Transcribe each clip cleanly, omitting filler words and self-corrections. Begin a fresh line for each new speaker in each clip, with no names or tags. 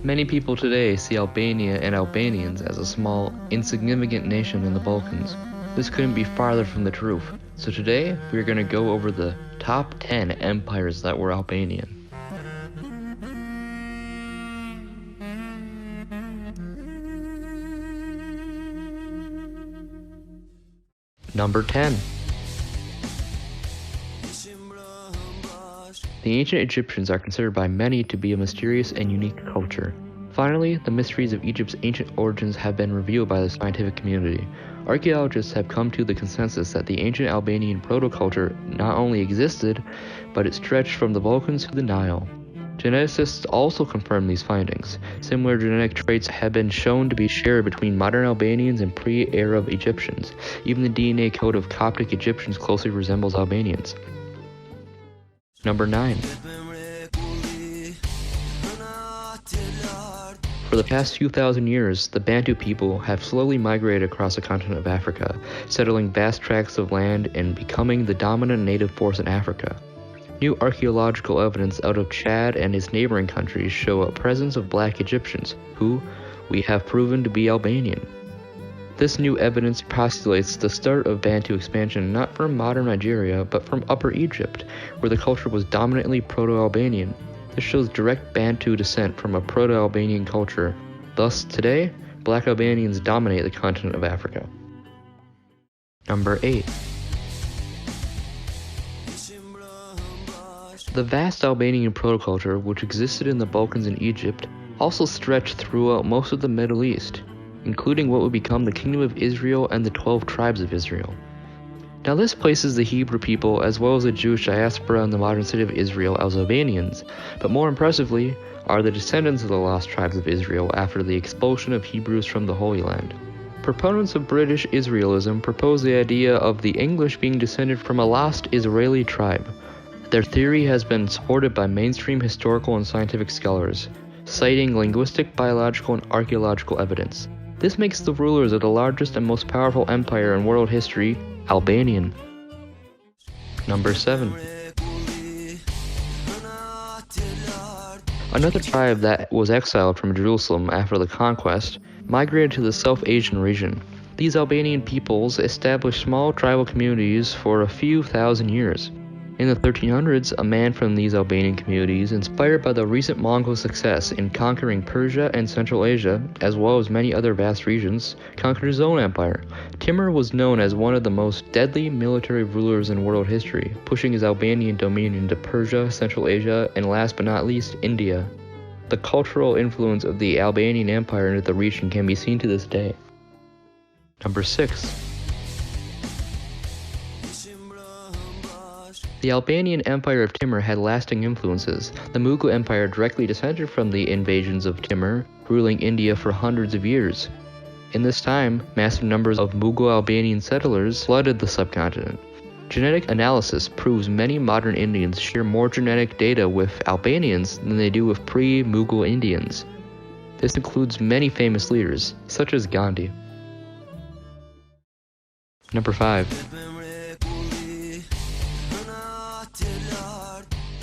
Many people today see Albania and Albanians as a small, insignificant nation in the Balkans. This couldn't be farther from the truth. So today, we're going to go over the top 10 empires that were Albanian. Number 10. The ancient Egyptians are considered by many to be a mysterious and unique culture. Finally, the mysteries of Egypt's ancient origins have been revealed by the scientific community. Archaeologists have come to the consensus that the ancient Albanian proto-culture not only existed, but it stretched from the Balkans to the Nile. Geneticists also confirm these findings. Similar genetic traits have been shown to be shared between modern Albanians and pre-Arab Egyptians. Even the DNA code of Coptic Egyptians closely resembles Albanians. Number 9. For the past few thousand years, the Bantu people have slowly migrated across the continent of Africa, settling vast tracts of land and becoming the dominant native force in Africa. New archaeological evidence out of Chad and its neighboring countries show a presence of black Egyptians, who we have proven to be Albanian. This new evidence postulates the start of Bantu expansion not from modern Nigeria, but from Upper Egypt, where the culture was dominantly Proto-Albanian. This shows direct Bantu descent from a Proto-Albanian culture. Thus, today, black Albanians dominate the continent of Africa. Number 8. The vast Albanian proto-culture, which existed in the Balkans and Egypt, also stretched throughout most of the Middle East, including what would become the Kingdom of Israel and the 12 tribes of Israel. Now this places the Hebrew people as well as the Jewish diaspora in the modern state of Israel as Albanians, but more impressively are the descendants of the lost tribes of Israel after the expulsion of Hebrews from the Holy Land. Proponents of British Israelism propose the idea of the English being descended from a lost Israeli tribe. Their theory has been supported by mainstream historical and scientific scholars, citing linguistic, biological, and archaeological evidence. This makes the rulers of the largest and most powerful empire in world history Albanian. Number 7. Another tribe that was exiled from Jerusalem after the conquest migrated to the South Asian region. These Albanian peoples established small tribal communities for a few thousand years. In the 1300s, a man from these Albanian communities, inspired by the recent Mongol success in conquering Persia and Central Asia, as well as many other vast regions, conquered his own empire. Timur was known as one of the most deadly military rulers in world history, pushing his Albanian dominion into Persia, Central Asia, and last but not least, India. The cultural influence of the Albanian Empire into the region can be seen to this day. Number 6. The Albanian Empire of Timur had lasting influences. The Mughal Empire directly descended from the invasions of Timur, ruling India for hundreds of years. In this time, massive numbers of Mughal Albanian settlers flooded the subcontinent. Genetic analysis proves many modern Indians share more genetic data with Albanians than they do with pre-Mughal Indians. This includes many famous leaders, such as Gandhi. Number 5.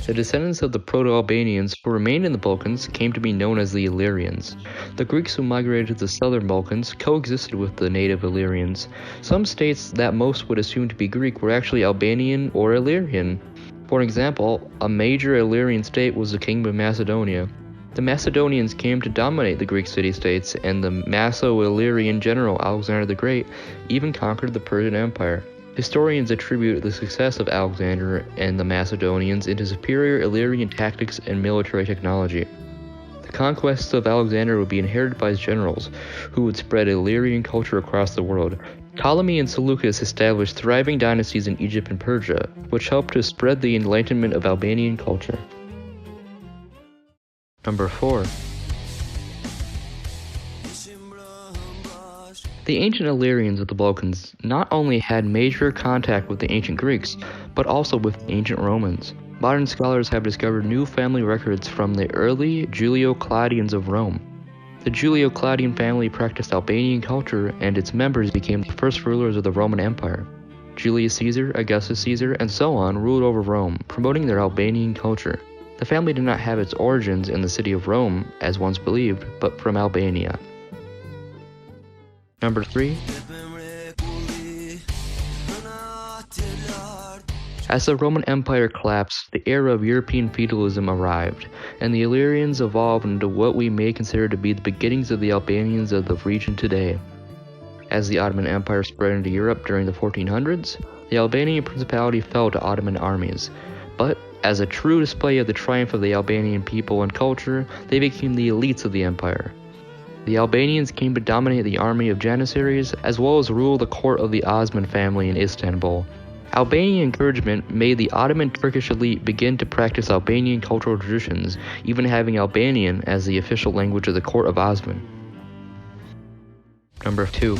The descendants of the Proto-Albanians who remained in the Balkans came to be known as the Illyrians. The Greeks who migrated to the southern Balkans coexisted with the native Illyrians. Some states that most would assume to be Greek were actually Albanian or Illyrian. For example, a major Illyrian state was the Kingdom of Macedonia. The Macedonians came to dominate the Greek city-states, and the Macedonian general Alexander the Great even conquered the Persian Empire. Historians attribute the success of Alexander and the Macedonians into superior Illyrian tactics and military technology. The conquests of Alexander would be inherited by his generals, who would spread Illyrian culture across the world. Ptolemy and Seleucus established thriving dynasties in Egypt and Persia, which helped to spread the enlightenment of Albanian culture. Number 4. The ancient Illyrians of the Balkans not only had major contact with the ancient Greeks, but also with the ancient Romans. Modern scholars have discovered new family records from the early Julio-Claudians of Rome. The Julio-Claudian family practiced Albanian culture, and its members became the first rulers of the Roman Empire. Julius Caesar, Augustus Caesar, and so on ruled over Rome, promoting their Albanian culture. The family did not have its origins in the city of Rome, as once believed, but from Albania. Number 3. As the Roman Empire collapsed, the era of European feudalism arrived, and the Illyrians evolved into what we may consider to be the beginnings of the Albanians of the region today. As the Ottoman Empire spread into Europe during the 1400s, the Albanian Principality fell to Ottoman armies, but as a true display of the triumph of the Albanian people and culture, they became the elites of the empire. The Albanians came to dominate the army of Janissaries, as well as rule the court of the Osman family in Istanbul. Albanian encouragement made the Ottoman Turkish elite begin to practice Albanian cultural traditions, even having Albanian as the official language of the court of Osman. Number 2.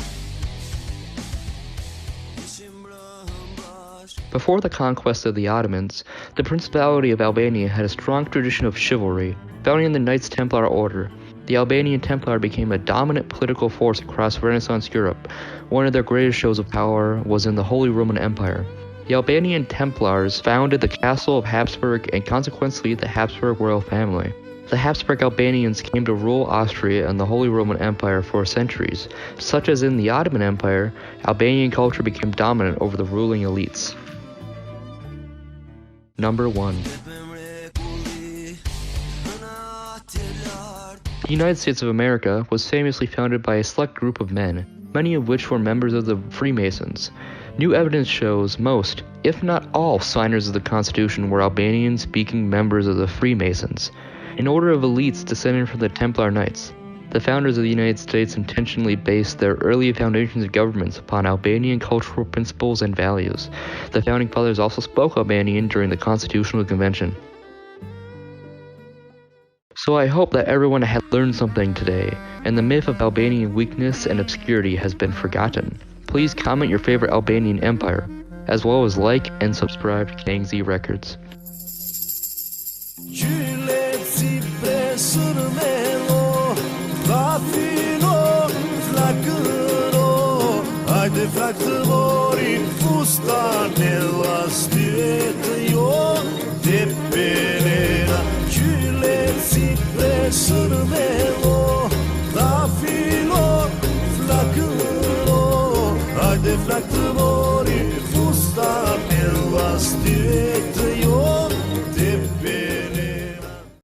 Before the conquest of the Ottomans, the Principality of Albania had a strong tradition of chivalry, founding in the Knights Templar order. The Albanian Templar became a dominant political force across Renaissance Europe. One of their greatest shows of power was in the Holy Roman Empire. The Albanian Templars founded the Castle of Habsburg and consequently the Habsburg royal family. The Habsburg Albanians came to rule Austria and the Holy Roman Empire for centuries. Such as in the Ottoman Empire, Albanian culture became dominant over the ruling elites. Number 1. The United States of America was famously founded by a select group of men, many of which were members of the Freemasons. New evidence shows most, if not all, signers of the Constitution were Albanian-speaking members of the Freemasons, an order of elites descended from the Templar Knights. The founders of the United States intentionally based their early foundations of governments upon Albanian cultural principles and values. The founding fathers also spoke Albanian during the Constitutional Convention. So I hope that everyone had learned something today, and the myth of Albanian weakness and obscurity has been forgotten. Please comment your favorite Albanian empire, as well as like and subscribe to Gang Z Records.
Sırmelo